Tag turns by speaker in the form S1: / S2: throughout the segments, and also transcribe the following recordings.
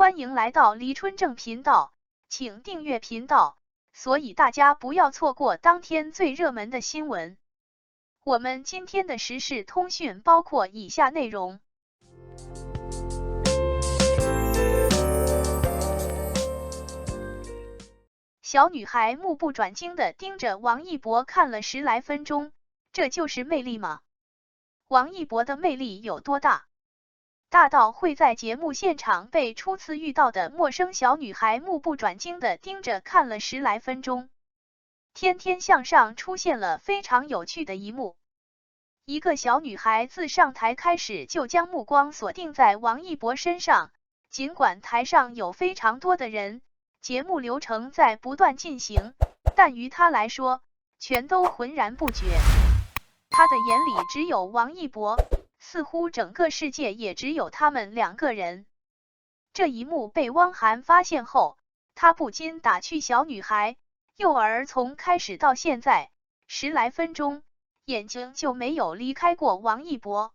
S1: 欢迎来到黎春正频道，请订阅频道，所以大家不要错过当天最热门的新闻。我们今天的时事通讯包括以下内容：小女孩目不转睛地盯着王一博看了10来分钟，这就是魅力吗？王一博的魅力有多大？大到会在节目现场被初次遇到的陌生小女孩目不转睛地盯着看了10来分钟。天天向上出现了非常有趣的一幕，一个小女孩自上台开始就将目光锁定在王一博身上，尽管台上有非常多的人，节目流程在不断进行，但于她来说，全都浑然不觉。她的眼里只有王一博，似乎整个世界也只有他们2个人。这一幕被汪涵发现后，他不禁打趣小女孩，幼儿从开始到现在10来分钟，眼睛就没有离开过王一博。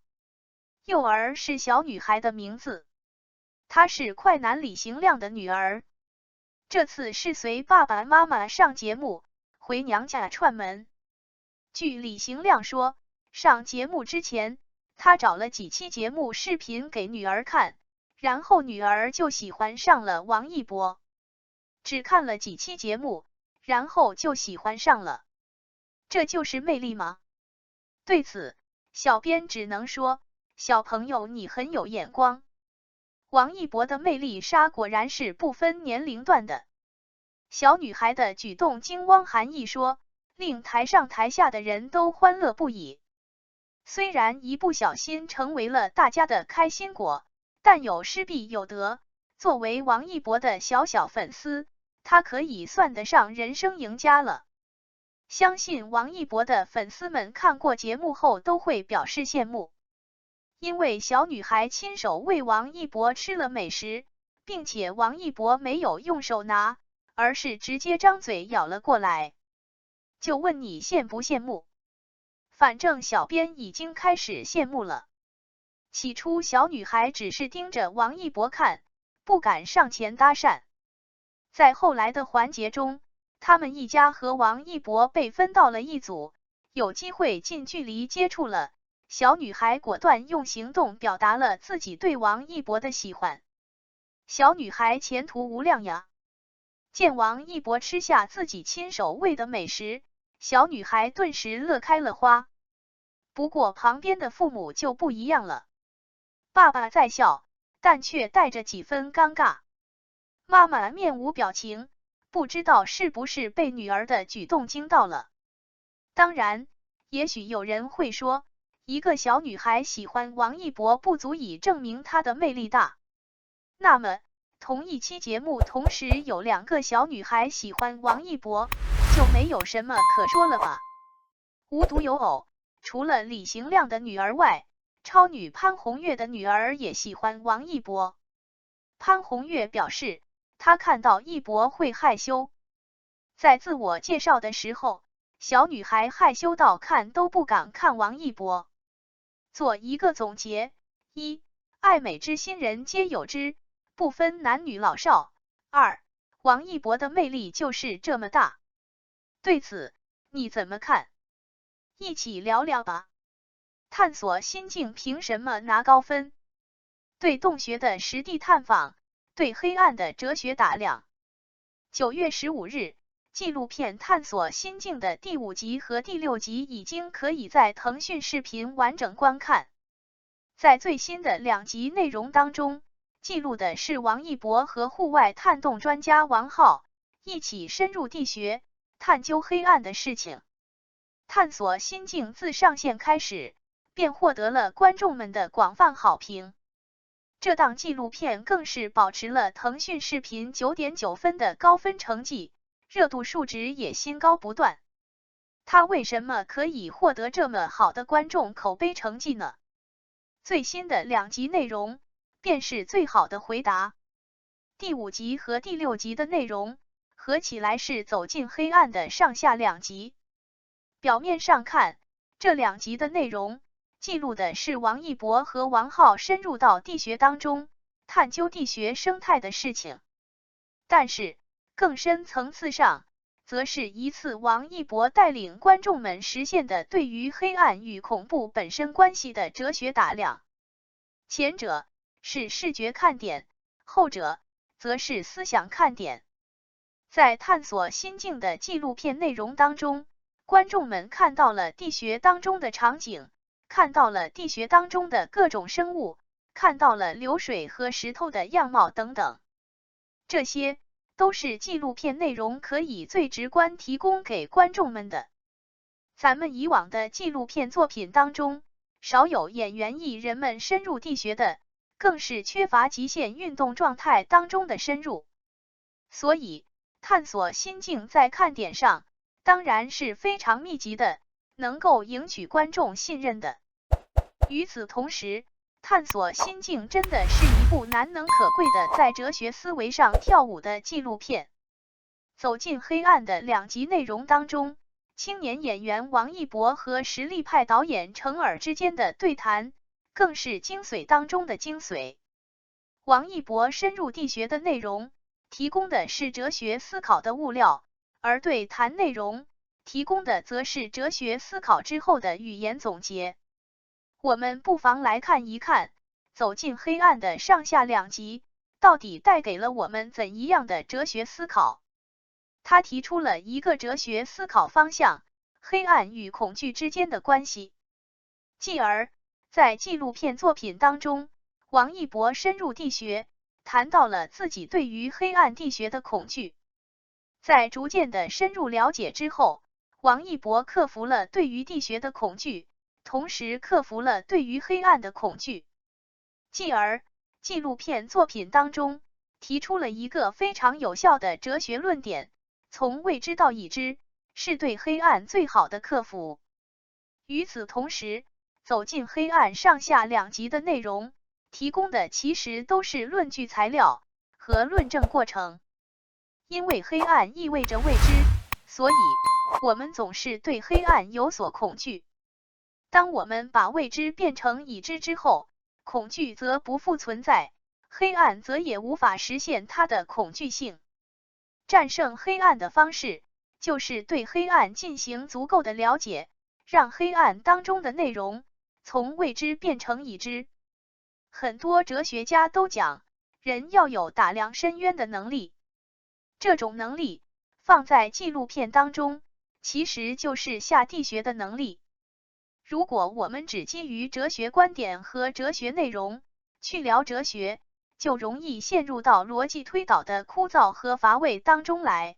S1: 幼儿是小女孩的名字，她是快男李行亮的女儿。这次是随爸爸妈妈上节目，回娘家串门。据李行亮说，上节目之前，他找了几期节目视频给女儿看，然后女儿就喜欢上了王一博。只看了几期节目，然后就喜欢上了，这就是魅力吗？对此，小编只能说，小朋友你很有眼光。王一博的魅力杀果然是不分年龄段的。小女孩的举动经汪涵一说，令台上台下的人都欢乐不已。虽然一不小心成为了大家的开心果，但有失必有得。作为王一博的小粉丝，他可以算得上人生赢家了。相信王一博的粉丝们看过节目后都会表示羡慕，因为小女孩亲手为王一博吃了美食，并且王一博没有用手拿，而是直接张嘴咬了过来。就问你羡不羡慕？反正小编已经开始羡慕了。起初小女孩只是盯着王一博看，不敢上前搭讪。在后来的环节中，他们一家和王一博被分到了一组，有机会近距离接触了。小女孩果断用行动表达了自己对王一博的喜欢。小女孩前途无量呀！见王一博吃下自己亲手喂的美食，小女孩顿时乐开了花。不过旁边的父母就不一样了，爸爸在笑，但却带着几分尴尬。妈妈面无表情，不知道是不是被女儿的举动惊到了。当然，也许有人会说，一个小女孩喜欢王一博不足以证明她的魅力大。那么，同一期节目同时有2个小女孩喜欢王一博，就没有什么可说了吧？无独有偶，除了李行亮的女儿外，超女潘虹月的女儿也喜欢王一博。潘虹月表示，她看到一博会害羞。在自我介绍的时候，小女孩害羞到看都不敢看王一博。做一个总结：1. 爱美之心人皆有之，不分男女老少。2. 王一博的魅力就是这么大。对此，你怎么看？一起聊聊吧。探索心境凭什么拿高分？对洞穴的实地探访，对黑暗的哲学打量。9月15日，纪录片《探索心境》的第5集和第6集已经可以在腾讯视频完整观看。在最新的2集内容当中，记录的是王一博和户外探洞专家王浩一起深入地穴，探究黑暗的事情。探索心境自上线开始，便获得了观众们的广泛好评。这档纪录片更是保持了腾讯视频9.9分的高分成绩，热度数值也新高不断。它为什么可以获得这么好的观众口碑成绩呢？最新的2集内容便是最好的回答。第5集和第6集的内容合起来是走进黑暗的上下2集。表面上看，这2集的内容记录的是王一博和王浩深入到地穴当中，探究地学生态的事情。但是更深层次上，则是一次王一博带领观众们实现的对于黑暗与恐怖本身关系的哲学打量。前者是视觉看点，后者则是思想看点。在探索心境的纪录片内容当中，观众们看到了地穴当中的场景，看到了地穴当中的各种生物，看到了流水和石头的样貌等等。这些都是纪录片内容可以最直观提供给观众们的。咱们以往的纪录片作品当中，少有演员艺人们深入地穴的，更是缺乏极限运动状态当中的深入。所以探索心境在看点上当然是非常密集的，能够赢取观众信任的。与此同时，探索心境真的是一部难能可贵的在哲学思维上跳舞的纪录片。走进黑暗的2集内容当中，青年演员王一博和实力派导演程耳之间的对谈，更是精髓当中的精髓。王一博深入地穴的内容，提供的是哲学思考的物料，而对谈内容提供的则是哲学思考之后的语言总结。我们不妨来看一看，走进黑暗的上下2集，到底带给了我们怎样的哲学思考。他提出了一个哲学思考方向，黑暗与恐惧之间的关系。继而，在纪录片作品当中，王一博深入地穴，谈到了自己对于黑暗地穴的恐惧。在逐渐的深入了解之后，王一博克服了对于地穴的恐惧，同时克服了对于黑暗的恐惧。继而，纪录片作品当中提出了一个非常有效的哲学论点，从未知到已知，是对黑暗最好的克服。与此同时，走进黑暗上下2集的内容，提供的其实都是论据材料和论证过程。因为黑暗意味着未知，所以我们总是对黑暗有所恐惧。当我们把未知变成已知之后，恐惧则不复存在，黑暗则也无法实现它的恐惧性。战胜黑暗的方式，就是对黑暗进行足够的了解，让黑暗当中的内容从未知变成已知。很多哲学家都讲，人要有打量深渊的能力。这种能力放在纪录片当中，其实就是下地穴的能力。如果我们只基于哲学观点和哲学内容去聊哲学，就容易陷入到逻辑推导的枯燥和乏味当中来。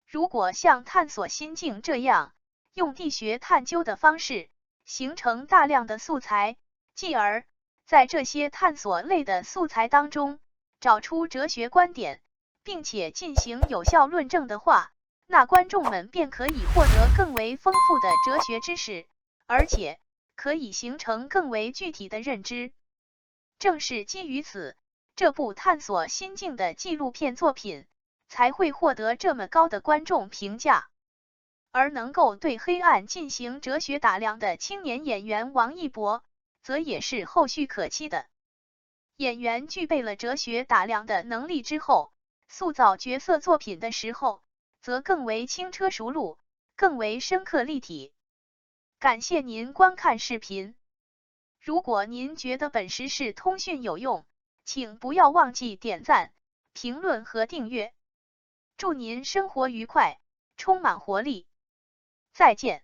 S1: 如果像探索心境这样，用地穴探究的方式，形成大量的素材，继而在这些探索类的素材当中，找出哲学观点，并且进行有效论证的话，那观众们便可以获得更为丰富的哲学知识，而且可以形成更为具体的认知。正是基于此，这部探索心境的纪录片作品才会获得这么高的观众评价。而能够对黑暗进行哲学打量的青年演员王一博，则也是后续可期的。演员具备了哲学打量的能力之后，塑造角色作品的时候，则更为轻车熟路，更为深刻立体。感谢您观看视频。如果您觉得本时事通讯有用，请不要忘记点赞、评论和订阅。祝您生活愉快，充满活力。再见。